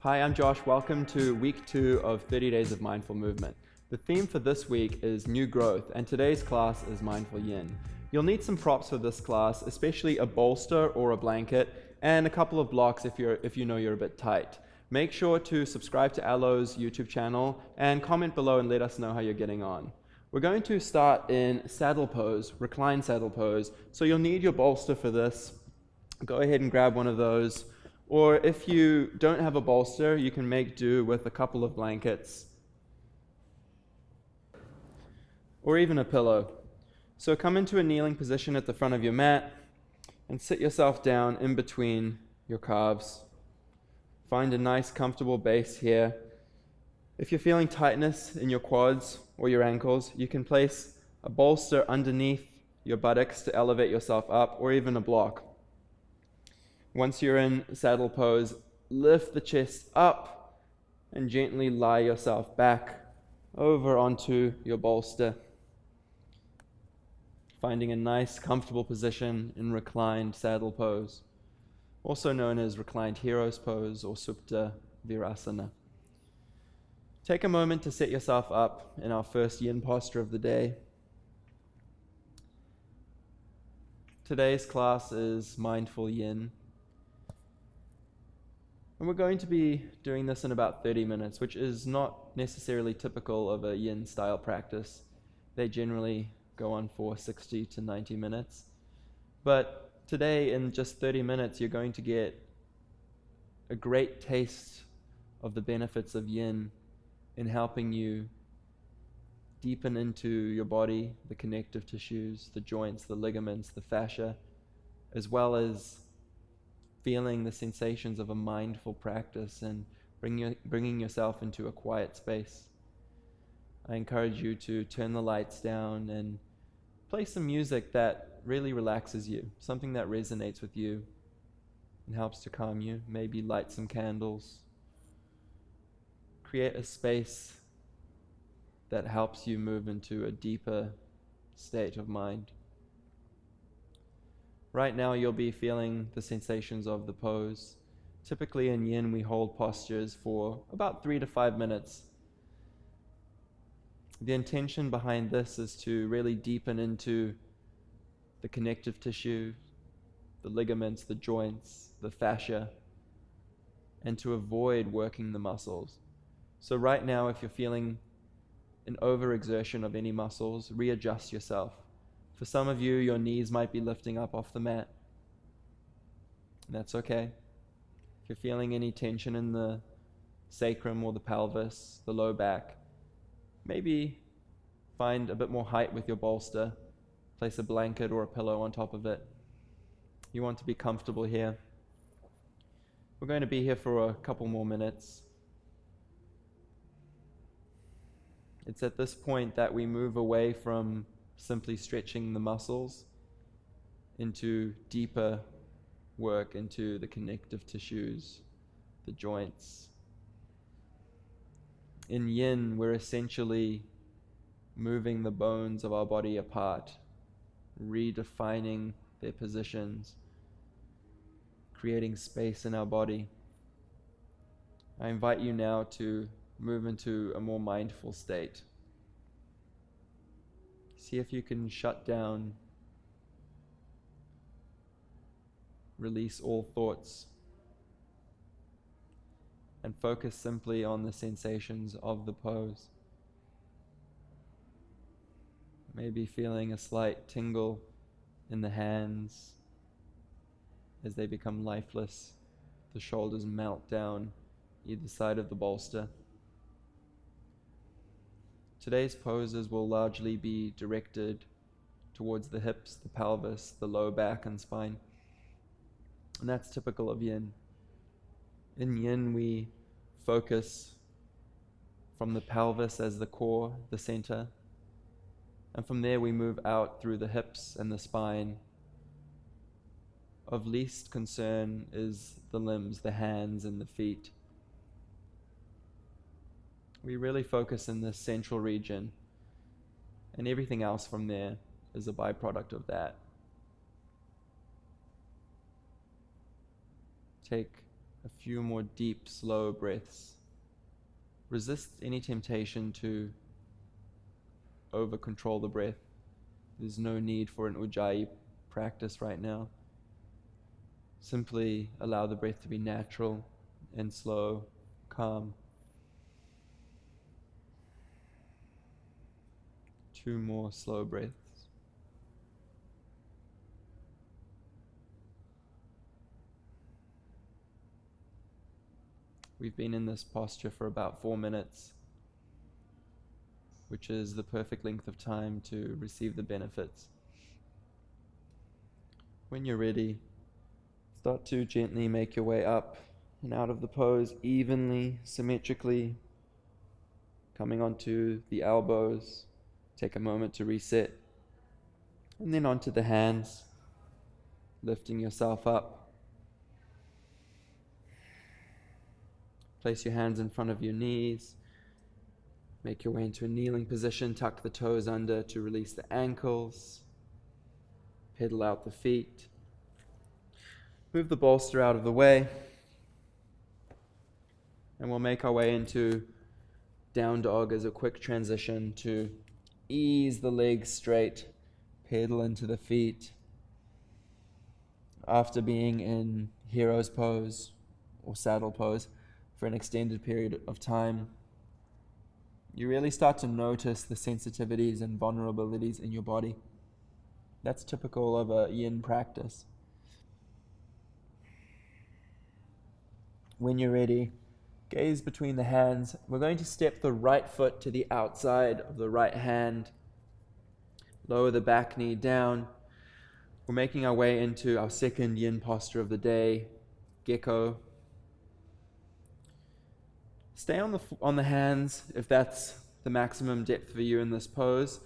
Hi, I'm Josh. Welcome to week 2 of 30 Days of Mindful Movement. The theme for this week is new growth, and today's class is Mindful Yin. You'll need some props for this class, especially a bolster or a blanket, and a couple of blocks if you know you're a bit tight. Make sure to subscribe to Alo's YouTube channel and comment below and let us know how you're getting on. We're going to start in saddle pose, recline saddle pose, so you'll need your bolster for this. Go ahead and grab one of those. Or if you don't have a bolster, you can make do with a couple of blankets or even a pillow. So come into a kneeling position at the front of your mat and sit yourself down in between your calves. Find a nice comfortable base here. If you're feeling tightness in your quads or your ankles, you can place a bolster underneath your buttocks to elevate yourself up, or even a block. Once you're in saddle pose, lift the chest up and gently lie yourself back over onto your bolster, finding a nice comfortable position in reclined saddle pose, also known as reclined hero's pose or Supta Virasana. Take a moment to set yourself up in our first yin posture of the day. Today's class is Mindful Yin. And we're going to be doing this in about 30 minutes, which is not necessarily typical of a yin style practice. They generally go on for 60 to 90 minutes. But today, in just 30 minutes, you're going to get a great taste of the benefits of yin in helping you deepen into your body, the connective tissues, the joints, the ligaments, the fascia, as well as feeling the sensations of a mindful practice and bringing yourself into a quiet space. I encourage you to turn the lights down and play some music that really relaxes you, something that resonates with you and helps to calm you. Maybe light some candles. Create a space that helps you move into a deeper state of mind. Right now you'll be feeling the sensations of the pose. Typically in yin we hold postures for about 3 to 5 minutes. The intention behind this is to really deepen into the connective tissue, the ligaments, the joints, the fascia, and to avoid working the muscles. So right now, if you're feeling an overexertion of any muscles, readjust yourself. For some of you, your knees might be lifting up off the mat. That's okay. If you're feeling any tension in the sacrum or the pelvis, the low back, maybe find a bit more height with your bolster. Place a blanket or a pillow on top of it. You want to be comfortable here. We're going to be here for a couple more minutes. It's at this point that we move away from simply stretching the muscles into deeper work into the connective tissues, the joints. In yin, we're essentially moving the bones of our body apart, redefining their positions, creating space in our body. I invite you now to move into a more mindful state. See if you can shut down, release all thoughts, and focus simply on the sensations of the pose. Maybe feeling a slight tingle in the hands as they become lifeless, the shoulders melt down either side of the bolster. Today's poses will largely be directed towards the hips, the pelvis, the low back and spine. And that's typical of yin. In yin, we focus from the pelvis as the core, the center. And from there, we move out through the hips and the spine. Of least concern is the limbs, the hands and the feet. We really focus in this central region, and everything else from there is a byproduct of that. Take a few more deep, slow breaths. Resist any temptation to over-control the breath. There's no need for an ujjayi practice right now. Simply allow the breath to be natural and slow, calm. 2 more slow breaths. We've been in this posture for about 4 minutes, which is the perfect length of time to receive the benefits. When you're ready, start to gently make your way up and out of the pose evenly, symmetrically, coming onto the elbows. Take a moment to reset, and then onto the hands, lifting yourself up. Place your hands in front of your knees. Make your way into a kneeling position. Tuck the toes under to release the ankles. Pedal out the feet. Move the bolster out of the way. And we'll make our way into down dog as a quick transition to ease the legs straight, pedal into the feet. After being in hero's pose or saddle pose for an extended period of time, you really start to notice the sensitivities and vulnerabilities in your body. That's typical of a yin practice. When you're ready, gaze between the hands. We're going to step the right foot to the outside of the right hand. Lower the back knee down. We're making our way into our second yin posture of the day, gecko. Stay on the hands if that's the maximum depth for you in this pose.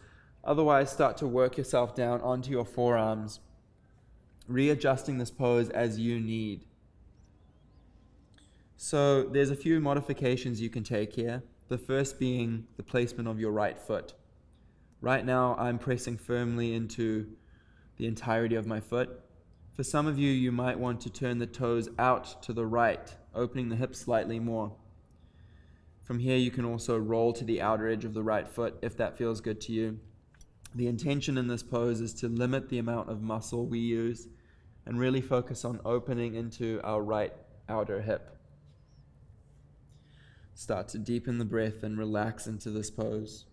Otherwise, start to work yourself down onto your forearms, readjusting this pose as you need. So there's a few modifications you can take here. The first being the placement of your right foot. Right now, I'm pressing firmly into the entirety of my foot. For some of you, you might want to turn the toes out to the right, opening the hips slightly more. From here, you can also roll to the outer edge of the right foot if that feels good to you. The intention in this pose is to limit the amount of muscle we use and really focus on opening into our right outer hip. Start to deepen the breath and relax into this pose.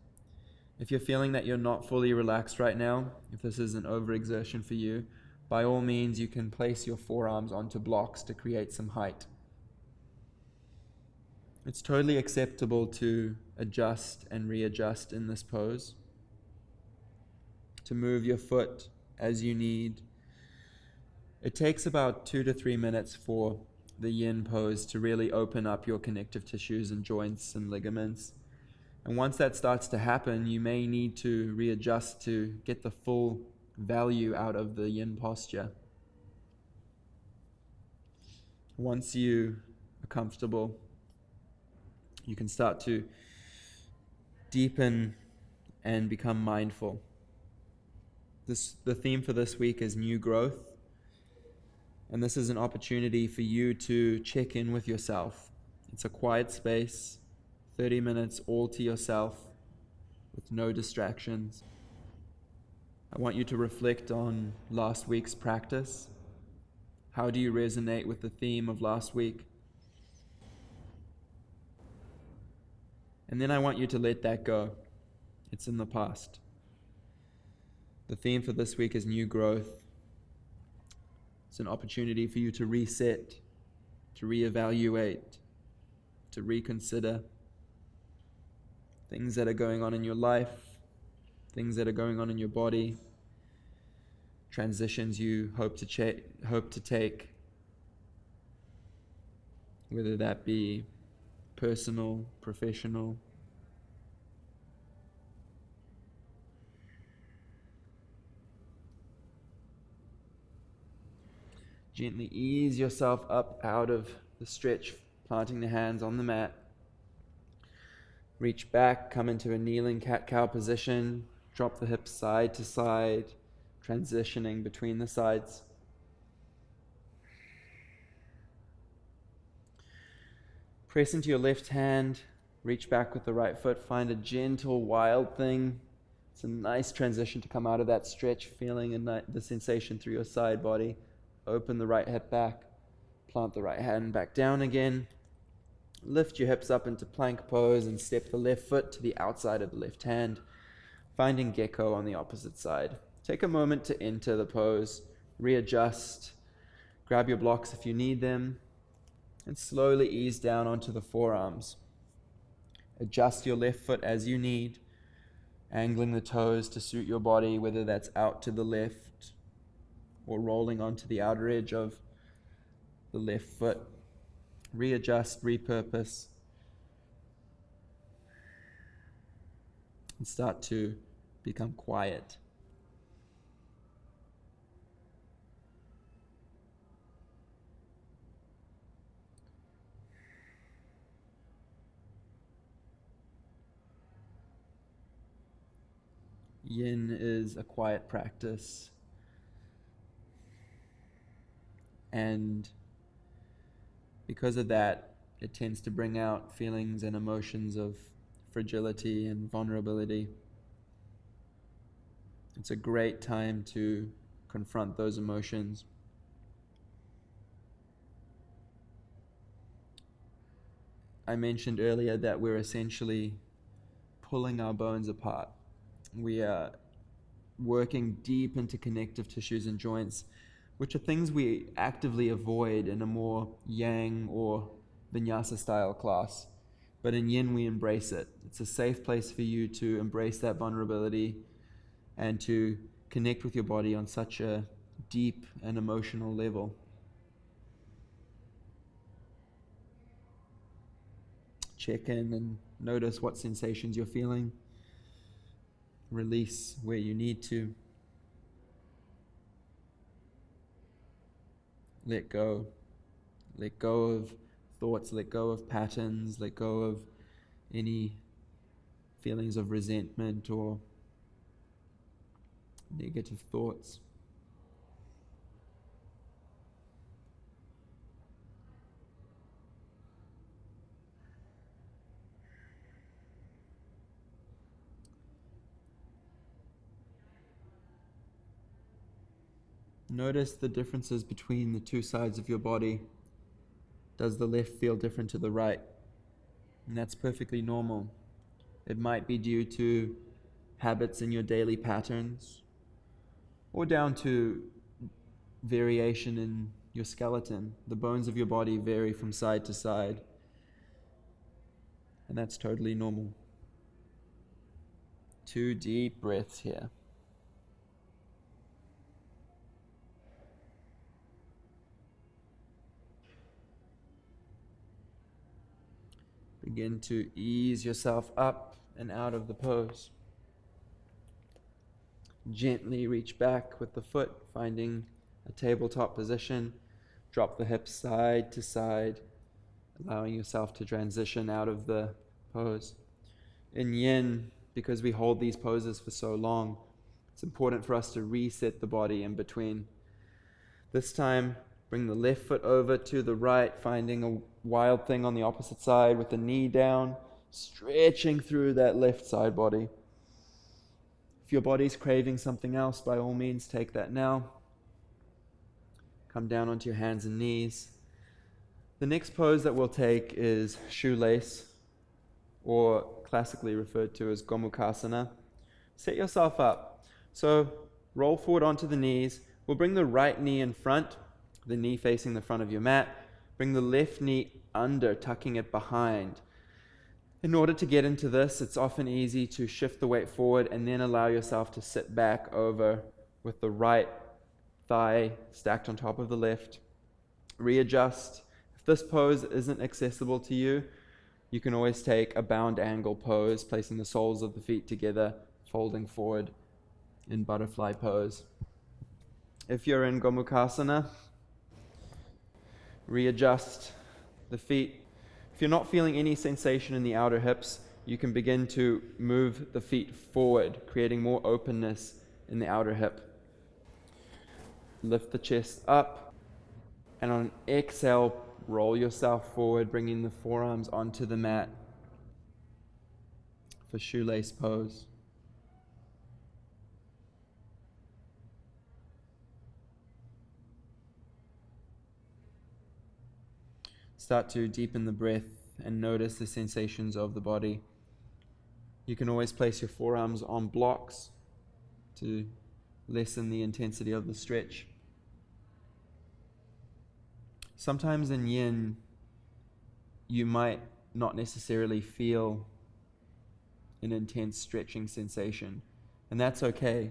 If you're feeling that you're not fully relaxed right now, if this is an overexertion for you, by all means you can place your forearms onto blocks to create some height. It's totally acceptable to adjust and readjust in this pose, to move your foot as you need. It takes about 2 to 3 minutes for the yin pose to really open up your connective tissues and joints and ligaments. And once that starts to happen, you may need to readjust to get the full value out of the yin posture. Once you are comfortable, you can start to deepen and become mindful. The theme for this week is new growth. And this is an opportunity for you to check in with yourself. It's a quiet space, 30 minutes all to yourself with no distractions. I want you to reflect on last week's practice. How do you resonate with the theme of last week? And then I want you to let that go. It's in the past. The theme for this week is new growth. It's an opportunity for you to reset, to reevaluate, to reconsider things that are going on in your life, things that are going on in your body, transitions you hope to take, whether that be personal, professional. Gently ease yourself up out of the stretch, planting the hands on the mat. Reach back, come into a kneeling cat-cow position, drop the hips side to side, transitioning between the sides. Press into your left hand, reach back with the right foot, find a gentle wild thing. It's a nice transition to come out of that stretch, feeling the sensation through your side body. Open the right hip back, plant the right hand back down again. Lift your hips up into plank pose and step the left foot to the outside of the left hand, finding gecko on the opposite side. Take a moment to enter the pose, readjust, grab your blocks if you need them, and slowly ease down onto the forearms. Adjust your left foot as you need, angling the toes to suit your body, whether that's out to the left or rolling onto the outer edge of the left foot. Readjust, repurpose, and start to become quiet. Yin is a quiet practice, and because of that, it tends to bring out feelings and emotions of fragility and vulnerability. It's a great time to confront those emotions. I mentioned earlier that we're essentially pulling our bones apart. We are working deep into connective tissues and joints, which are things we actively avoid in a more yang or vinyasa style class. But in yin, we embrace it. It's a safe place for you to embrace that vulnerability and to connect with your body on such a deep and emotional level. Check in and notice what sensations you're feeling. Release where you need to. Let go. Let go of thoughts, let go of patterns, let go of any feelings of resentment or negative thoughts. Notice the differences between the two sides of your body. Does the left feel different to the right? And that's perfectly normal. It might be due to habits in your daily patterns, or down to variation in your skeleton. The bones of your body vary from side to side, and that's totally normal. 2 deep breaths here. Begin to ease yourself up and out of the pose. Gently reach back with the foot, finding a tabletop position. Drop the hips side to side, allowing yourself to transition out of the pose. In yin, because we hold these poses for so long, it's important for us to reset the body in between. This time, bring the left foot over to the right, finding a wild thing on the opposite side with the knee down, stretching through that left side body. If your body's craving something else, by all means, take that now. Come down onto your hands and knees. The next pose that we'll take is shoelace, or classically referred to as Gomukhasana. Set yourself up. So roll forward onto the knees. We'll bring the right knee in front, the knee facing the front of your mat. Bring the left knee under, tucking it behind. In order to get into this, it's often easy to shift the weight forward and then allow yourself to sit back over with the right thigh stacked on top of the left. Readjust. If this pose isn't accessible to you, you can always take a bound angle pose, placing the soles of the feet together, folding forward in butterfly pose. If you're in Gomukhasana, readjust the feet. If you're not feeling any sensation in the outer hips, you can begin to move the feet forward, creating more openness in the outer hip. Lift the chest up, and on an exhale, Roll yourself forward, bringing the forearms onto the mat for shoelace pose. Start to deepen the breath and notice the sensations of the body. You can always place your forearms on blocks to lessen the intensity of the stretch. Sometimes in yin, you might not necessarily feel an intense stretching sensation, and that's okay.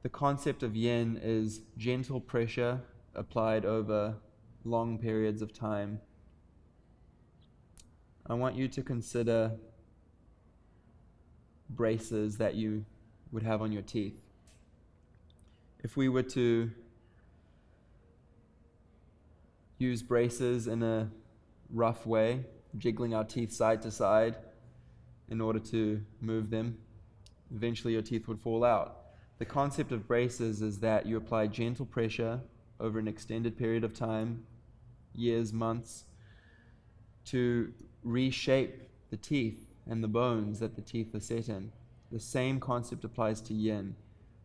The concept of yin is gentle pressure applied over long periods of time. I want you to consider braces that you would have on your teeth. If we were to use braces in a rough way, jiggling our teeth side to side in order to move them, eventually your teeth would fall out. The concept of braces is that you apply gentle pressure over an extended period of time, years, months, to reshape the teeth and the bones that the teeth are set in. The same concept applies to yin.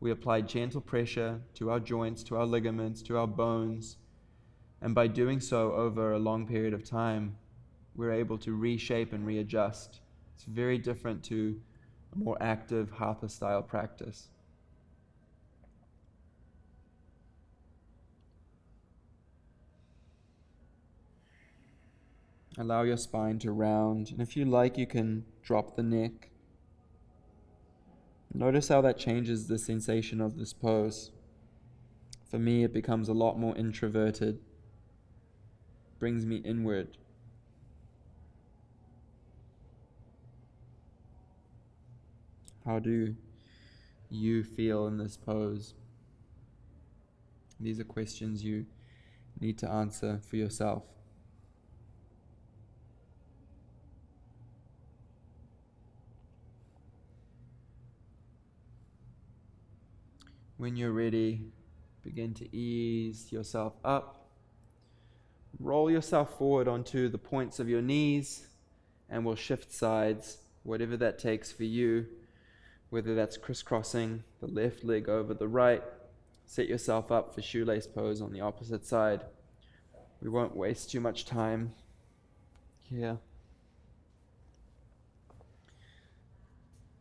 We apply gentle pressure to our joints, to our ligaments, to our bones, and by doing so over a long period of time, we're able to reshape and readjust. It's very different to a more active hatha style practice. Allow your spine to round, and if you like, you can drop the neck. Notice how that changes the sensation of this pose. For me, it becomes a lot more introverted, brings me inward. How do you feel in this pose? These are questions you need to answer for yourself. When you're ready, begin to ease yourself up. Roll yourself forward onto the points of your knees, and we'll shift sides, whatever that takes for you, whether that's crisscrossing the left leg over the right. Set yourself up for shoelace pose on the opposite side. We won't waste too much time here.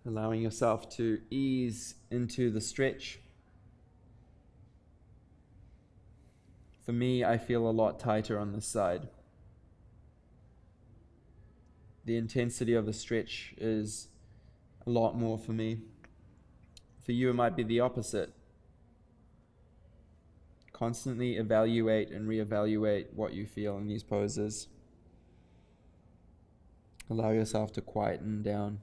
Allowing yourself to ease into the stretch. For me, I feel a lot tighter on this side. The intensity of the stretch is a lot more for me. For you, it might be the opposite. Constantly evaluate and reevaluate what you feel in these poses. Allow yourself to quieten down.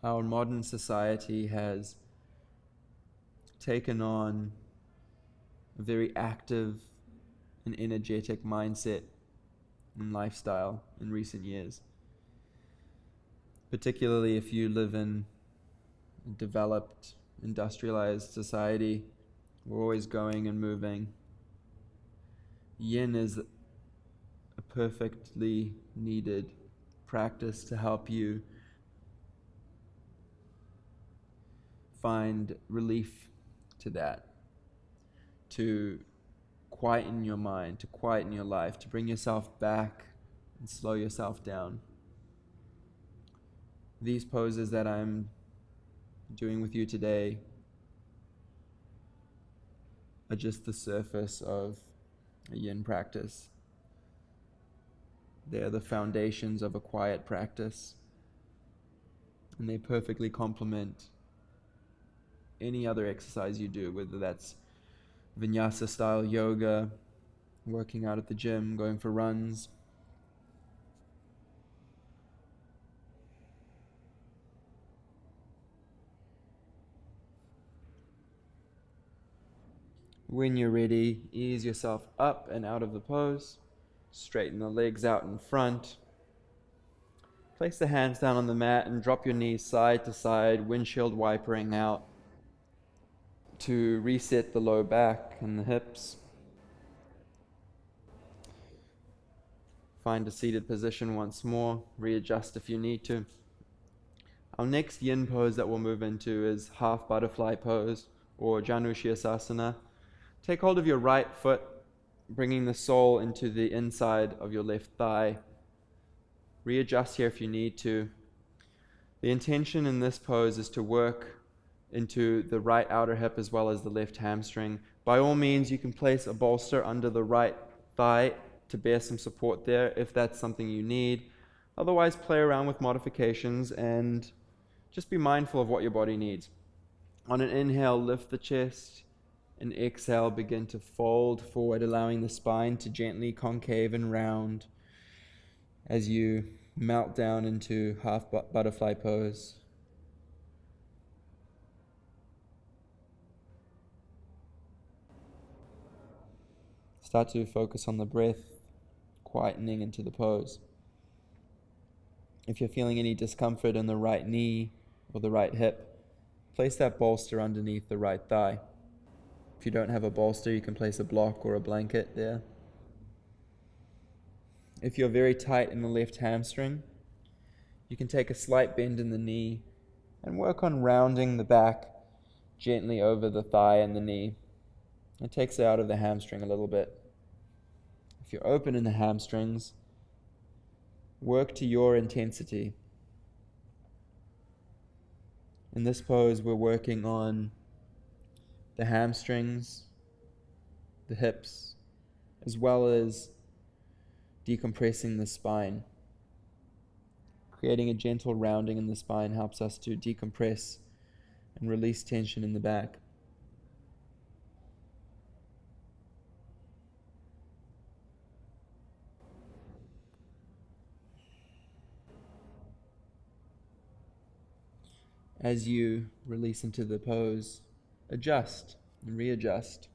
Our modern society has taken on a very active and energetic mindset and lifestyle in recent years. Particularly if you live in a developed, industrialized society, we're always going and moving. Yin is a perfectly needed practice to help you find relief to that, to quieten your mind, to quieten your life, to bring yourself back and slow yourself down. These poses that I'm doing with you today are just the surface of a yin practice. They're the foundations of a quiet practice, and they perfectly complement any other exercise you do, whether that's vinyasa style yoga, working out at the gym, going for runs. When you're ready, ease yourself up and out of the pose. Straighten the legs out in front. Place the hands down on the mat and drop your knees side to side, windshield wipering out to reset the low back and the hips. Find a seated position once more. Readjust if you need to. Our next yin pose that we'll move into is half butterfly pose, or Janushirasana. Take hold of your right foot, bringing the sole into the inside of your left thigh. Readjust here if you need to. The intention in this pose is to work into the right outer hip as well as the left hamstring. By all means, you can place a bolster under the right thigh to bear some support there if that's something you need. Otherwise, play around with modifications and just be mindful of what your body needs. On an inhale, lift the chest, and exhale, begin to fold forward, allowing the spine to gently concave and round as you melt down into half butterfly pose. Start to focus on the breath, quietening into the pose. If you're feeling any discomfort in the right knee or the right hip, place that bolster underneath the right thigh. If you don't have a bolster, you can place a block or a blanket there. If you're very tight in the left hamstring, you can take a slight bend in the knee and work on rounding the back gently over the thigh and the knee. It takes it out of the hamstring a little bit. If you're open in the hamstrings, work to your intensity. In this pose, we're working on the hamstrings, the hips, as well as decompressing the spine. Creating a gentle rounding in the spine helps us to decompress and release tension in the back. As you release into the pose, adjust and readjust.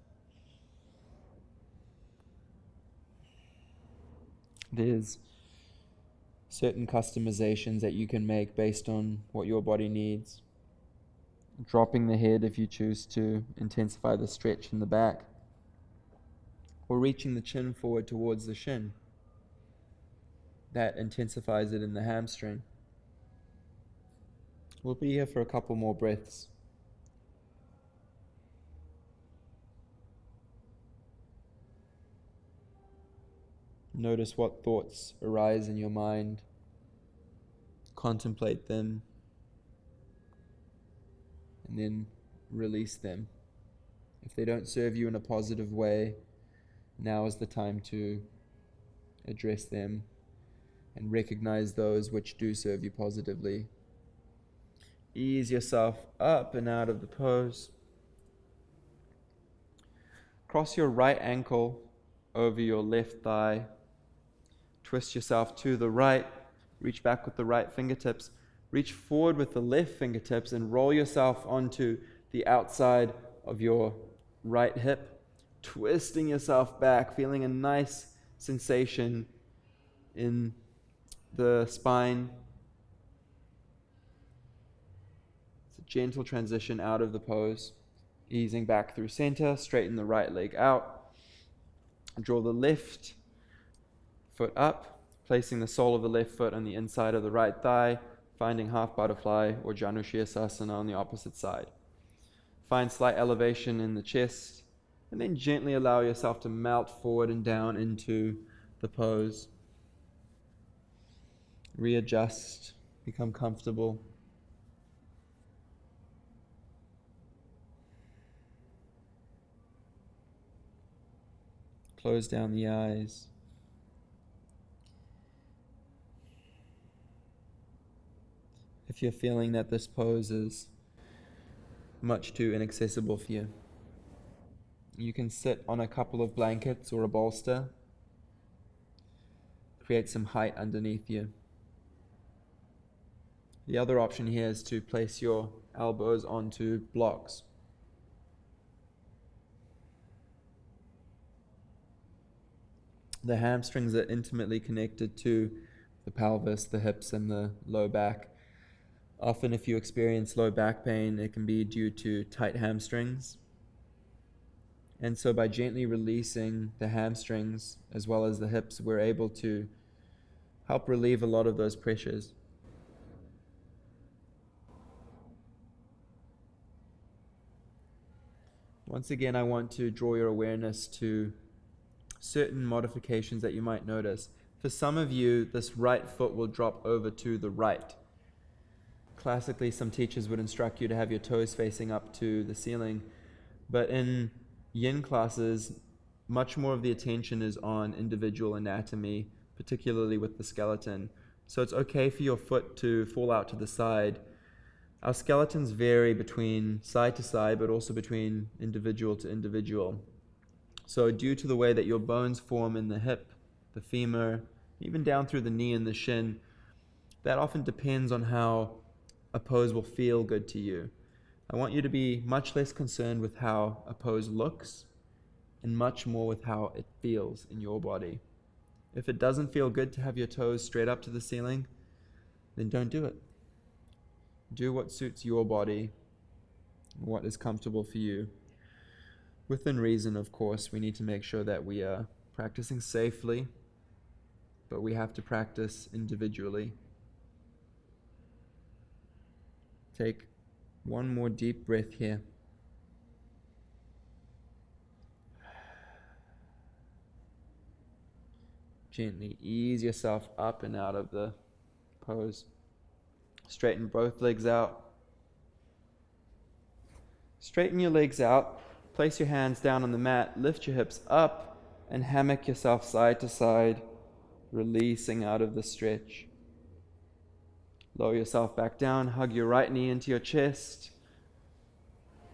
There's certain customizations that you can make based on what your body needs. Dropping the head if you choose to intensify the stretch in the back, or reaching the chin forward towards the shin. That intensifies it in the hamstring. We'll be here for a couple more breaths. Notice what thoughts arise in your mind. Contemplate them, and then release them. If they don't serve you in a positive way, now is the time to address them and recognize those which do serve you positively. Ease yourself up and out of the pose. Cross your right ankle over your left thigh. Twist yourself to the right. Reach back with the right fingertips. Reach forward with the left fingertips and roll yourself onto the outside of your right hip, twisting yourself back, feeling a nice sensation in the spine. It's a gentle transition out of the pose, easing back through center, straighten the right leg out. Draw the left foot up, placing the sole of the left foot on the inside of the right thigh, finding half butterfly or Janushirasana on the opposite side. Find slight elevation in the chest, and then gently allow yourself to melt forward and down into the pose. Readjust, become comfortable. Close down the eyes. If you're feeling that this pose is much too inaccessible for you, you can sit on a couple of blankets or a bolster. Create some height underneath you. The other option here is to place your elbows onto blocks. The hamstrings are intimately connected to the pelvis, the hips, and the low back. Often if you experience low back pain, it can be due to tight hamstrings. And so by gently releasing the hamstrings as well as the hips, we're able to help relieve a lot of those pressures. Once again, I want to draw your awareness to certain modifications that you might notice. For some of you, this right foot will drop over to the right. Classically, some teachers would instruct you to have your toes facing up to the ceiling, but in Yin classes, much more of the attention is on individual anatomy, particularly with the skeleton. So it's okay for your foot to fall out to the side. Our skeletons vary between side to side, but also between individual to individual. So due to the way that your bones form in the hip, the femur, even down through the knee and the shin, that often depends on how a pose will feel good to you. I want you to be much less concerned with how a pose looks and much more with how it feels in your body. If it doesn't feel good to have your toes straight up to the ceiling, then don't do it. Do what suits your body, what is comfortable for you. Within reason, of course, we need to make sure that we are practicing safely, but we have to practice individually. Take one more deep breath here. Gently ease yourself up and out of the pose. Straighten both legs out. Straighten your legs out. Place your hands down on the mat. Lift your hips up and hammock yourself side to side, releasing out of the stretch. Lower yourself back down. Hug your right knee into your chest.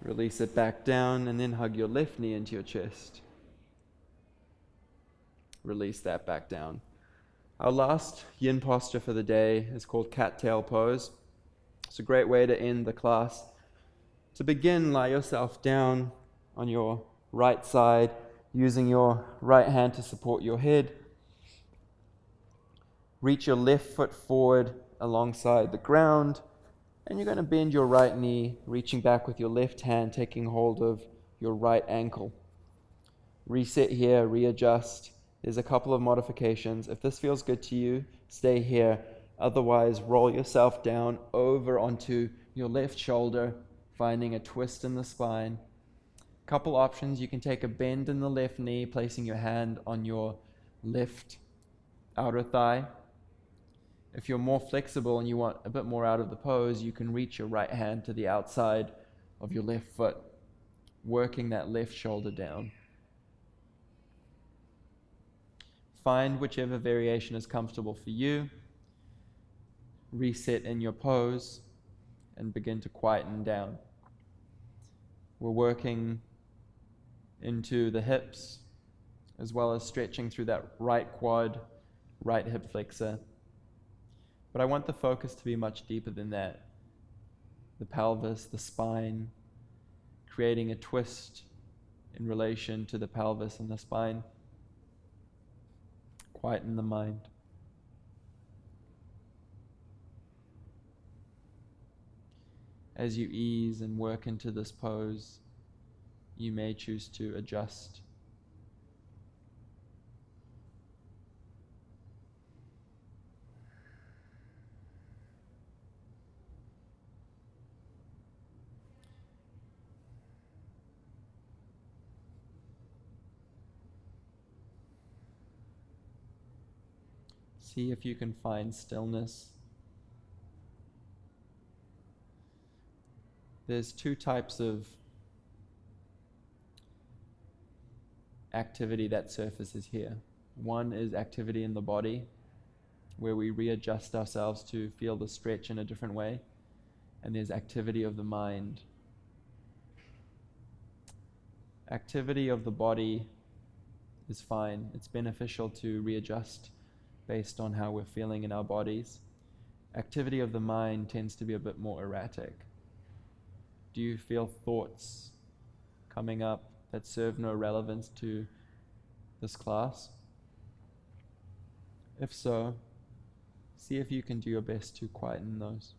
Release it back down, and then hug your left knee into your chest. Release that back down. Our last yin posture for the day is called cat-tail pose. It's a great way to end the class. To begin, lie yourself down on your right side, using your right hand to support your head. Reach your left foot forward alongside the ground, and you're going to bend your right knee, reaching back with your left hand, taking hold of your right ankle. Reset here, readjust. There's a couple of modifications. If this feels good to you, stay here. Otherwise, roll yourself down over onto your left shoulder, finding a twist in the spine. Couple options. You can take a bend in the left knee, placing your hand on your left outer thigh. If you're more flexible and you want a bit more out of the pose, you can reach your right hand to the outside of your left foot, working that left shoulder down. Find whichever variation is comfortable for you. Reset in your pose and begin to quieten down. We're working into the hips as well as stretching through that right quad, right hip flexor. But I want the focus to be much deeper than that. The pelvis, the spine, creating a twist in relation to the pelvis and the spine. Quieten the mind. As you ease and work into this pose, you may choose to adjust. See if you can find stillness. There's two types of activity that surfaces here. One is activity in the body, where we readjust ourselves to feel the stretch in a different way. And there's activity of the mind. Activity of the body is fine. It's beneficial to readjust based on how we're feeling in our bodies. Activity of the mind tends to be a bit more erratic. Do you feel thoughts coming up that serve no relevance to this class? If so, see if you can do your best to quieten those.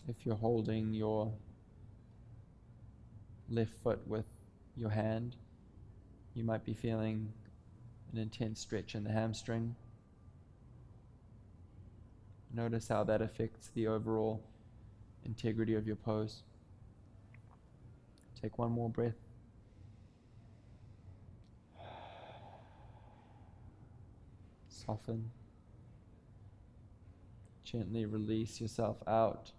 If you're holding your left foot with your hand, you might be feeling an intense stretch in the hamstring. Notice how that affects the overall integrity of your pose. Take one more breath. Soften. Gently release yourself out.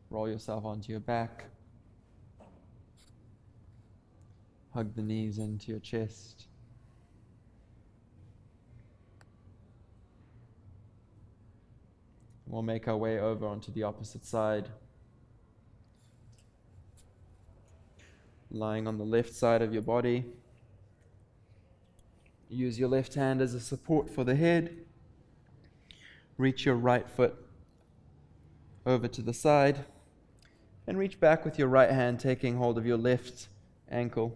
Roll yourself onto your back. Hug the knees into your chest. We'll make our way over onto the opposite side. Lying on the left side of your body. Use your left hand as a support for the head. Reach your right foot over to the side. And reach back with your right hand, taking hold of your left ankle.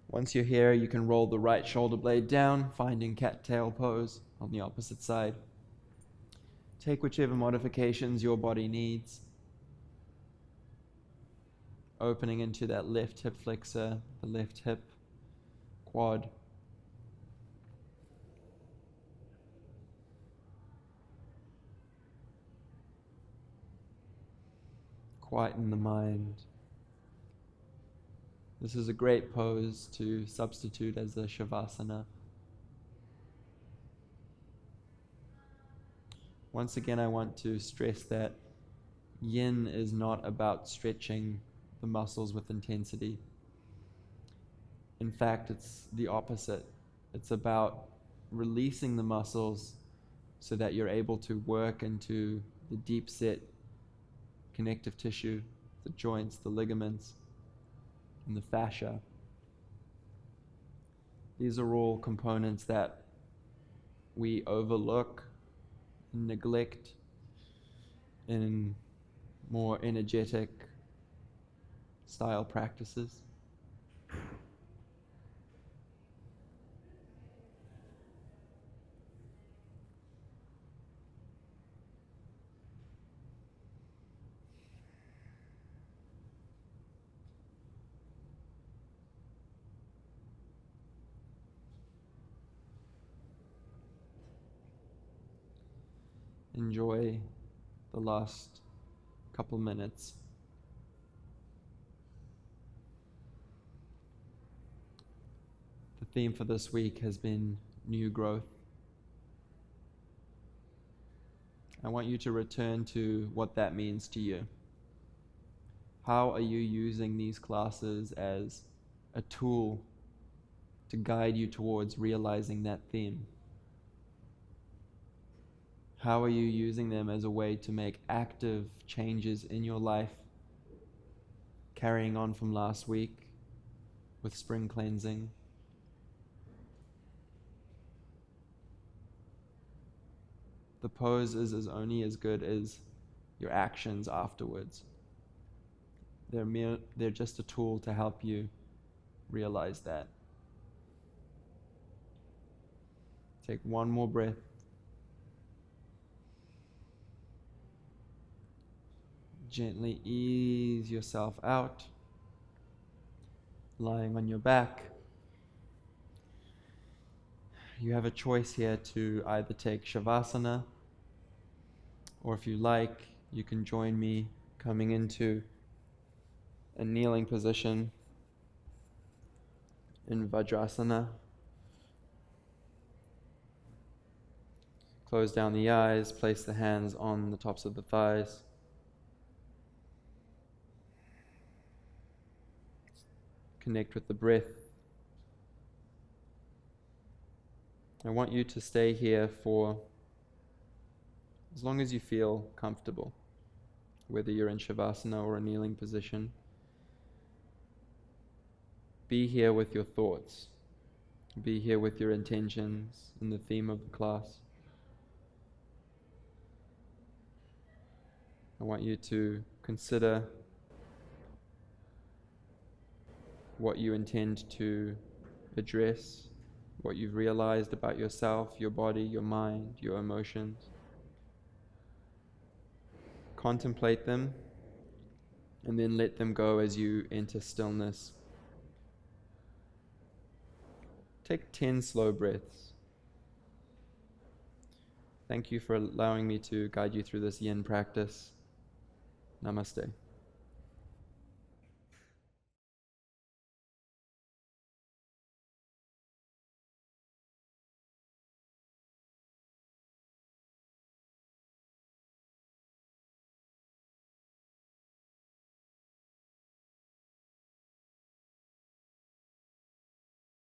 Once you're here, you can roll the right shoulder blade down, finding cat-tail pose on the opposite side. Take whichever modifications your body needs. Opening into that left hip flexor, the left hip, quad. Quieten the mind. This is a great pose to substitute as a Shavasana. Once again, I want to stress that Yin is not about stretching the muscles with intensity. In fact, it's the opposite. It's about releasing the muscles so that you're able to work into the deep set connective tissue, the joints, the ligaments, and the fascia. These are all components that we overlook and neglect in more energetic style practices. Enjoy the last couple minutes. The theme for this week has been new growth. I want you to return to what that means to you. How are you using these classes as a tool to guide you towards realizing that theme? How are you using them as a way to make active changes in your life, carrying on from last week with spring cleansing? The pose is only as good as your actions afterwards. They're just a tool to help you realize that. Take one more breath. Gently ease yourself out, lying on your back. You have a choice here to either take Shavasana, or if you like, you can join me coming into a kneeling position in Vajrasana. Close down the eyes, place the hands on the tops of the thighs. Connect with the breath. I want you to stay here for as long as you feel comfortable, whether you're in Shavasana or a kneeling position. Be here with your thoughts. Be here with your intentions and the theme of the class. I want you to consider what you intend to address, what you've realized about yourself, your body, your mind, your emotions. Contemplate them, and then let them go as you enter stillness. Take 10 slow breaths. Thank you for allowing me to guide you through this yin practice. Namaste.